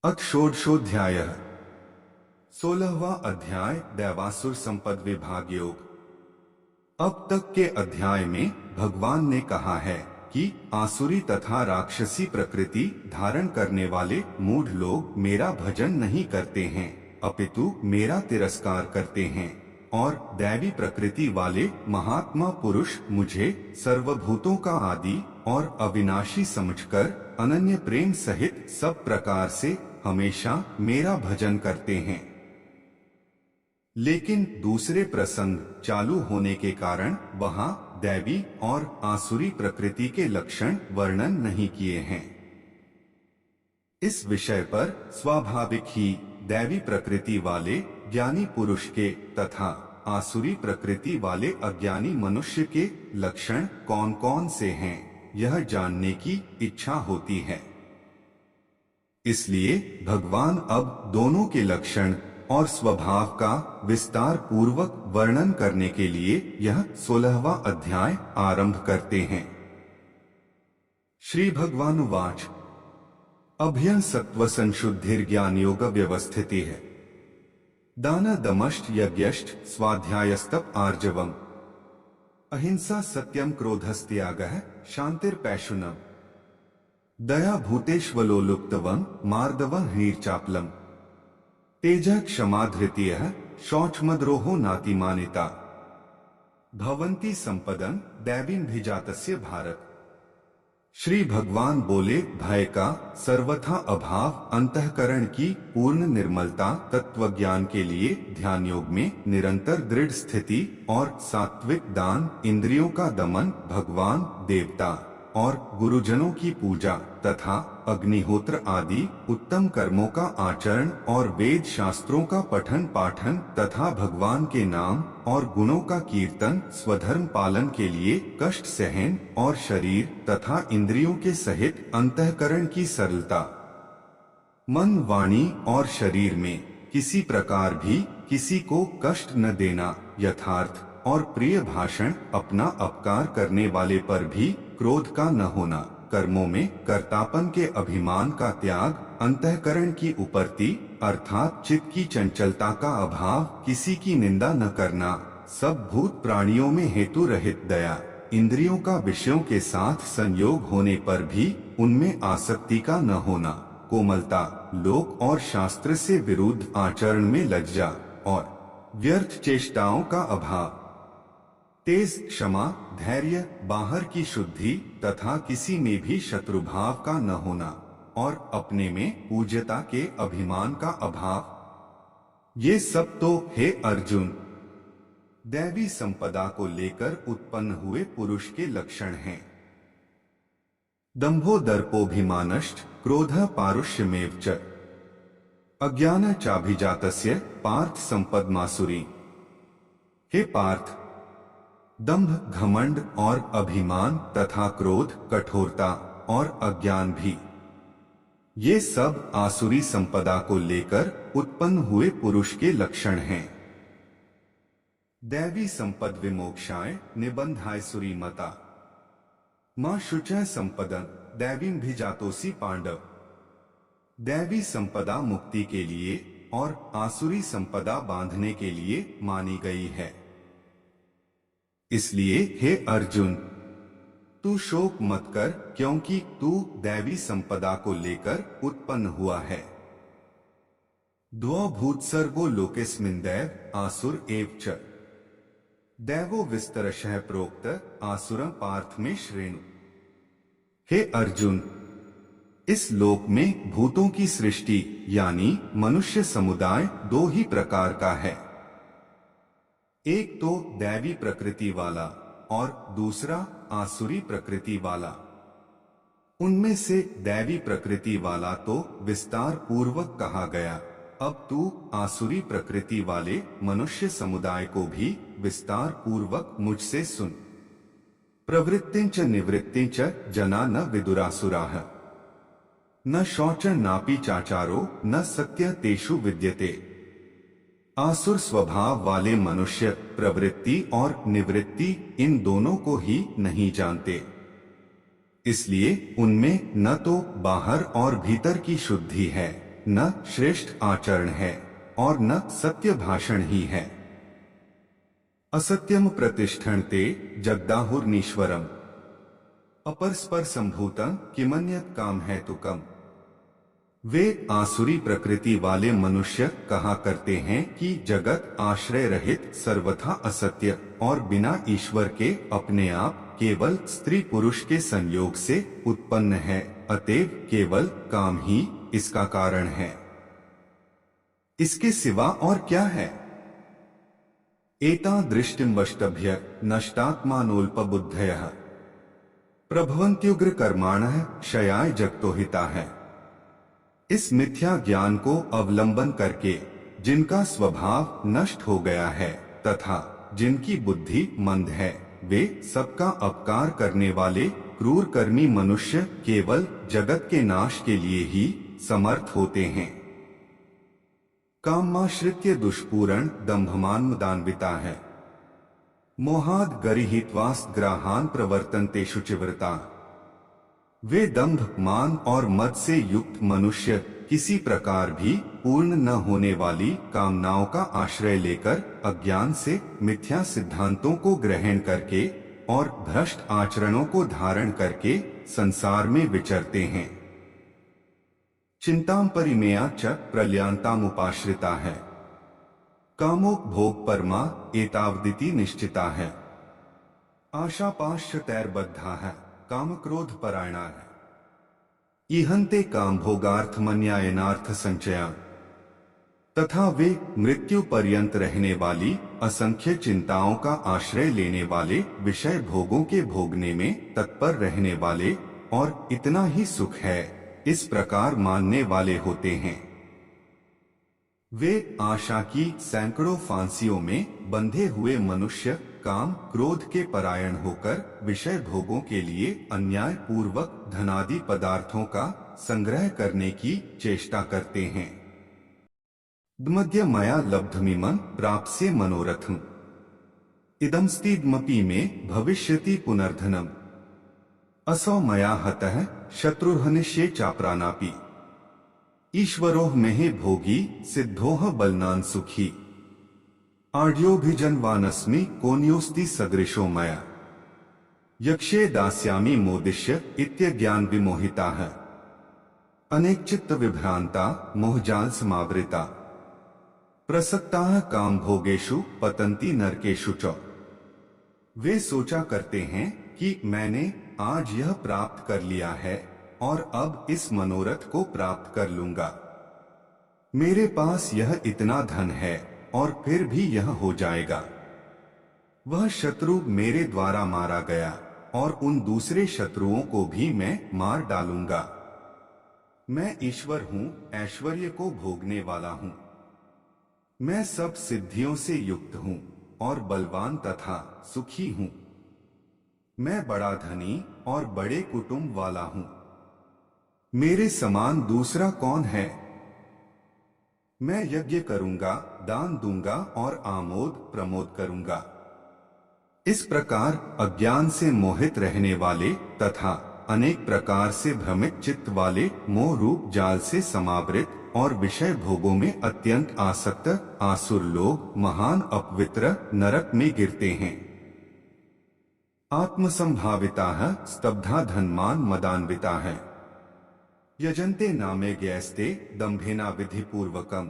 अथ षोडशोऽध्यायः 16वां अध्याय दैवासुर संपद विभाग योग। अब तक के अध्याय में भगवान ने कहा है कि आसुरी तथा राक्षसी प्रकृति धारण करने वाले मूढ़ लोग मेरा भजन नहीं करते हैं, अपितु मेरा तिरस्कार करते हैं, और दैवी प्रकृति वाले महात्मा पुरुष मुझे सर्वभूतों का आदि और अविनाशी समझकर अनन्य प्रेम सहित सब प्रकार से हमेशा मेरा भजन करते हैं। लेकिन दूसरे प्रसंग चालू होने के कारण वहां दैवी और आसुरी प्रकृति के लक्षण वर्णन नहीं किए हैं। इस विषय पर स्वाभाविक ही दैवी प्रकृति वाले ज्ञानी पुरुष के तथा आसुरी प्रकृति वाले अज्ञानी मनुष्य के लक्षण कौन कौन से हैं, यह जानने की इच्छा होती है। इसलिए भगवान अब दोनों के लक्षण और स्वभाव का विस्तार पूर्वक वर्णन करने के लिए यह 16वां अध्याय आरंभ करते हैं। श्री भगवानुवाच अभ्यं सत्व संशुद्धिर्ज्ञान योग व्यवस्थिति है। दान दमश्च यज्ञश्च स्वाध्यायस्तप आर्जवम् अहिंसा सत्यम क्रोधस्त्यागः शांतिर्पैशुनम् दया भूतेष्वलोलुप्तवम् मार्दवम् ह्रीर्चापलम् तेजः क्षमा धृतियः शौचमद्रोहो नातिमानिता भवन्ति संपदं दैवीमभिजातस्य भारत। श्री भगवान बोले, भय का सर्वथा अभाव, अंतःकरण की पूर्ण निर्मलता, तत्वज्ञान के लिए ध्यान योग में निरंतर दृढ़ स्थिति और सात्विक दान, इंद्रियों का दमन, भगवान, देवता और गुरुजनों की पूजा तथा अग्निहोत्र आदि उत्तम कर्मों का आचरण और वेद शास्त्रों का पठन पाठन तथा भगवान के नाम और गुणों का कीर्तन, स्वधर्म पालन के लिए कष्ट सहन और शरीर तथा इंद्रियों के सहित अंतःकरण की सरलता, मन, वाणी और शरीर में किसी प्रकार भी किसी को कष्ट न देना, यथार्थ और प्रिय भाषण, अपना अपकार करने वाले पर भी क्रोध का न होना, कर्मों में कर्तापन के अभिमान का त्याग, अंतःकरण की उपरति अर्थात चित्त की चंचलता का अभाव, किसी की निंदा न करना, सब भूत प्राणियों में हेतु रहित दया, इंद्रियों का विषयों के साथ संयोग होने पर भी उनमें आसक्ति का न होना, कोमलता, लोक और शास्त्र से विरुद्ध आचरण में लज्जा और व्यर्थ चेष्टाओं का अभाव, तेज, क्षमा, धैर्य, बाहर की शुद्धि तथा किसी में भी शत्रुभाव का न होना और अपने में पूज्यता के अभिमान का अभाव, ये सब तो हे अर्जुन दैवी संपदा को लेकर उत्पन्न हुए पुरुष के लक्षण हैं। दंभो दर्पोभिमानश्च क्रोधः पारुष्यमेव च अज्ञान चाभिजातस्य पार्थ संपदमासुरी। हे पार्थ, दंभ, घमंड और अभिमान तथा क्रोध, कठोरता और अज्ञान भी, ये सब आसुरी संपदा को लेकर उत्पन्न हुए पुरुष के लक्षण हैं। दैवी संपद विमोक्षाय निबंधाय सुरीमता मां शुचः संपदं दैवीमभिजातोसि पांडव। दैवी संपदा मुक्ति के लिए और आसुरी संपदा बांधने के लिए मानी गई है। इसलिए हे अर्जुन, तू शोक मत कर, क्योंकि तू दैवी संपदा को लेकर उत्पन्न हुआ है। द्वौ भूत्सर्गो लोकेस्मिन् दैव आसुर एव च दैवो विस्तरशः प्रोक्त आसुरं पार्थ में श्रेणु। हे अर्जुन, इस लोक में भूतों की सृष्टि यानी मनुष्य समुदाय दो ही प्रकार का है, एक तो दैवी प्रकृति वाला और दूसरा आसुरी प्रकृति वाला। उनमें से दैवी प्रकृति वाला तो विस्तार पूर्वक कहा गया, अब तू आसुरी प्रकृति वाले मनुष्य समुदाय को भी विस्तार पूर्वक मुझसे सुन। प्रवृत्तिंच निवृत्तिंच जना न विदुरासुराः न शौचं नापि चाचारो न सत्य तेषु विद्यते। आसुर स्वभाव वाले मनुष्य प्रवृत्ति और निवृत्ति इन दोनों को ही नहीं जानते, इसलिए उनमें न तो बाहर और भीतर की शुद्धि है, न श्रेष्ठ आचरण है और न सत्य भाषण ही है। असत्यम प्रतिष्ठन्ते जगदाहुर्नीश्वरम अपरस्पर संभूतम किमन्यत् काम है तुकम। वे आसुरी प्रकृति वाले मनुष्य कहा करते हैं कि जगत आश्रय रहित सर्वथा असत्य और बिना ईश्वर के अपने आप केवल स्त्री पुरुष के संयोग से उत्पन्न है, अतएव केवल काम ही इसका कारण है, इसके सिवा और क्या है। एता दृष्टिम वष्टभ्य नष्टात्मानोल्पबुद्धयः प्रभवन्त्युग्र कर्माणः क्षयाय जगतो हिता है। इस मिथ्या ज्ञान को अवलंबन करके जिनका स्वभाव नष्ट हो गया है तथा जिनकी बुद्धि मंद है, वे सबका अपकार करने वाले क्रूर कर्मी मनुष्य केवल जगत के नाश के लिए ही समर्थ होते हैं। कामाश्रित्य दुष्पूरण दंभमान्मदान्विता है, मोहाद गरिहित्वास्त ग्राहान प्रवर्तन्ते शुचिव्रता। वे दंभ, मान और मद से युक्त मनुष्य किसी प्रकार भी पूर्ण न होने वाली कामनाओं का आश्रय लेकर अज्ञान से मिथ्या सिद्धांतों को ग्रहण करके और भ्रष्ट आचरणों को धारण करके संसार में विचरते हैं। चिंताम परिमेया च प्रलयांतामुपाश्रिता है, कामोक भोग परमा एतावदिति निश्चिता है। आशापाशतैर्बद्धा है, काम क्रोध परायणा है। इहन्ते काम भोगार्थमन्यायनार्थ संचया। तथा वे मृत्यु पर्यंत रहने वाली असंख्य चिंताओं का आश्रय लेने वाले, विषय भोगों के भोगने में तत्पर रहने वाले और इतना ही सुख है इस प्रकार मानने वाले होते हैं। वे आशा की सैकड़ों फांसियों में बंधे हुए मनुष्य काम क्रोध के परायण होकर विषय भोगों के लिए अन्याय पूर्वक धनादि पदार्थों का संग्रह करने की चेष्टा करते हैं। मध्य मया लब्धमिमं प्राप्स्ये मनोरथम् इदमस्तिद्मपि में भविष्यति पुनर्धनम् असौ मया हतः शत्रुर्हनिष्ये चाप्रानापि ईश्वरोह मेहि भोगी सिद्धोह बलनान सुखी आड्योभिजन्वानस्मि कोन्योस्ति सदृशो मया यक्षे दास्यामि मोदिष्य इत्यज्ञान विमोहिता है अनेक चित्त विभ्रांता मोहजाल समावृता प्रसक्ता काम भोगेषु पतंती नरकेषु च। वे सोचा करते हैं कि मैंने आज यह प्राप्त कर लिया है और अब इस मनोरथ को प्राप्त कर लूंगा। मेरे पास यह इतना धन है और फिर भी यह हो जाएगा। वह शत्रु मेरे द्वारा मारा गया और उन दूसरे शत्रुओं को भी मैं मार डालूंगा। मैं ईश्वर हूँ, ऐश्वर्य को भोगने वाला हूँ। मैं सब सिद्धियों से युक्त हूँ और बलवान तथा सुखी हूँ। मैं बड़ा धनी और बड़े कुटुंब वाला हूँ। मेरे समान दूसरा कौन है? मैं यज्ञ करूंगा, दान दूंगा और आमोद प्रमोद करूंगा। इस प्रकार अज्ञान से मोहित रहने वाले तथा अनेक प्रकार से भ्रमित चित्त वाले मोह रूप जाल से समावृत और विषय भोगों में अत्यंत आसक्त आसुर लोग महान अपवित्र नरक में गिरते हैं। आत्मसंभाविता है, स्तब्धा धनमान मदान्विता है, यजन्ते नामे ज्ञैस्ते दंभेना विधि पूर्वकम।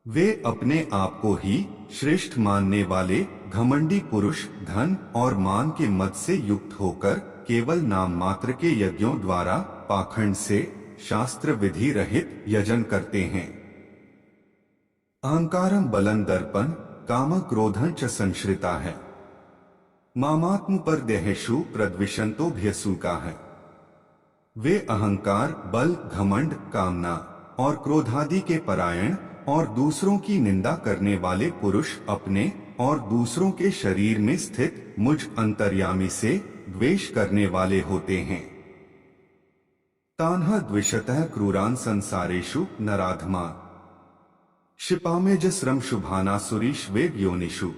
वे अपने आप को ही श्रेष्ठ मानने वाले घमंडी पुरुष धन और मान के मद से युक्त होकर केवल नाम मात्र के यज्ञों द्वारा पाखंड से शास्त्र विधि रहित यजन करते हैं। अहंकारम बलं दर्पण काम क्रोधं च संश्रिता है, मामात्म पर देहेषु प्रद्विषंतो भ्यसूका है। वे अहंकार, बल, घमंड, कामना और क्रोधादि के परायण और दूसरों की निंदा करने वाले पुरुष अपने और दूसरों के शरीर में स्थित मुझ अंतर्यामी से द्वेष करने वाले होते हैं। तान्ह द्विषतः क्रूरान संसारेषु नराधमा क्षिपामेजस्रम शुभानासुरीष वेग योनिषु।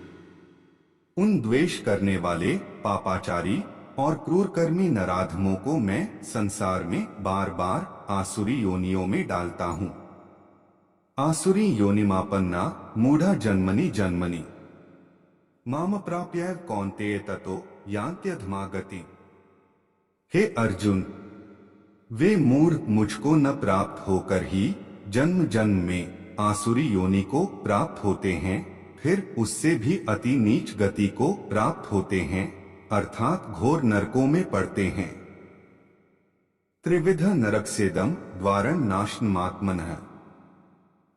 उन द्वेष करने वाले पापाचारी और क्रूरकर्मी नराधमों को मैं संसार में बार बार आसुरी योनियों में डालता हूँ। आसुरी योनिमापन्ना मूढ़ा जन्मनि जन्मनि माम प्राप्य कौन्तेय ततो यान्त्यधमा गति। हे अर्जुन, वे मूढ़ मुझको न प्राप्त होकर ही जन्म जन्म में आसुरी योनि को प्राप्त होते हैं, फिर उससे भी अति नीच गति को प्राप्त होते हैं, अर्थात घोर नरकों में पड़ते हैं। त्रिविध नरकसेदम द्वारं नाशनमात्मनः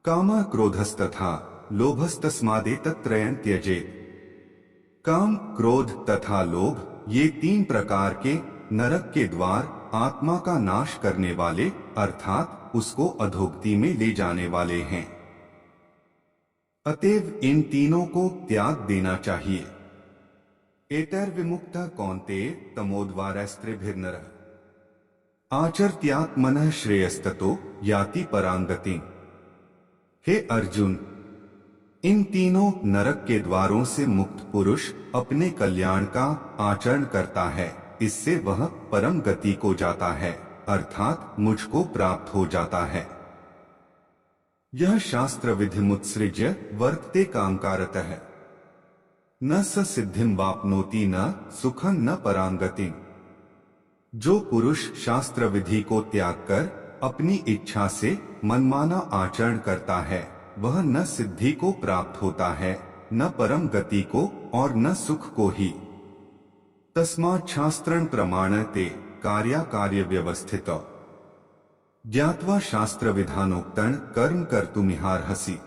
कामा क्रोधस्तथा लोभस्तस्मादेतत्त्रयं त्यजेत्। काम, क्रोध तथा लोभ ये 3 प्रकार के नरक के द्वार आत्मा का नाश करने वाले अर्थात उसको अधोगति में ले जाने वाले हैं। अतएव इन तीनों को त्याग देना चाहिए। एतैर्विमुक्तः कौन्तेय तमोद्वारैस्त्रिभिर्नरः आचर्त्यात्मनः श्रेयस्ततो याति परांगतिम्। हे अर्जुन, इन तीनों नरक के द्वारों से मुक्त पुरुष अपने कल्याण का आचरण करता है, इससे वह परम गति को जाता है, अर्थात मुझको प्राप्त हो जाता है। यह शास्त्र विधिमुत्सृज्य वर्तते कामकारतः न स सिद्धिं वाप्नोति न सुखं न परांगतिम्। जो पुरुष शास्त्र विधि को त्याग कर अपनी इच्छा से मनमाना आचरण करता है, वह न सिद्धि को प्राप्त होता है, न परम गति को और न सुख को ही। तस्मात् शास्त्रं प्रमाणते कार्याकार्य व्यवस्थित ज्ञात्वा शास्त्र विधानोक्तं कर्म कर्तुमिहार्हसि।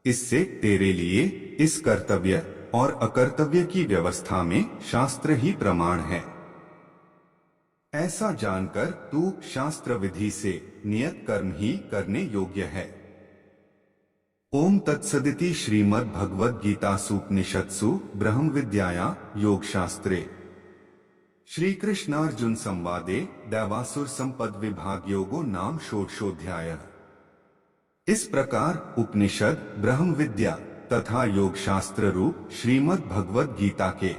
इससे तेरे लिए इस कर्तव्य और अकर्तव्य की व्यवस्था में शास्त्र ही प्रमाण है। ऐसा जानकर तू शास्त्र विधि से नियत कर्म ही करने योग्य है। ओम तत्सदिति श्रीमद् भगवद गीतासूपनिषत्सु ब्रह्म विद्यायां योग शास्त्रे श्री कृष्णार्जुन संवादे दैवासुर संपद विभाग योगो नाम षोडशोऽध्यायः। इस प्रकार उपनिषद, ब्रह्म विद्या तथा योग शास्त्र रूप श्रीमद् भगवद गीता के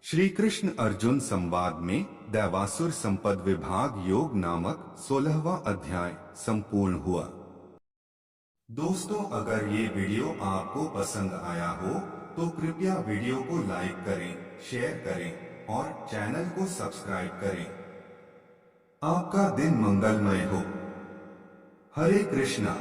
श्री कृष्ण अर्जुन संवाद में दैवासुर संपद विभाग योग नामक 16वां अध्याय संपूर्ण हुआ। दोस्तों, अगर ये वीडियो आपको पसंद आया हो तो कृपया वीडियो को लाइक करें, शेयर करें और चैनल को सब्सक्राइब करें। आपका दिन मंगलमय हो। हरे कृष्णा।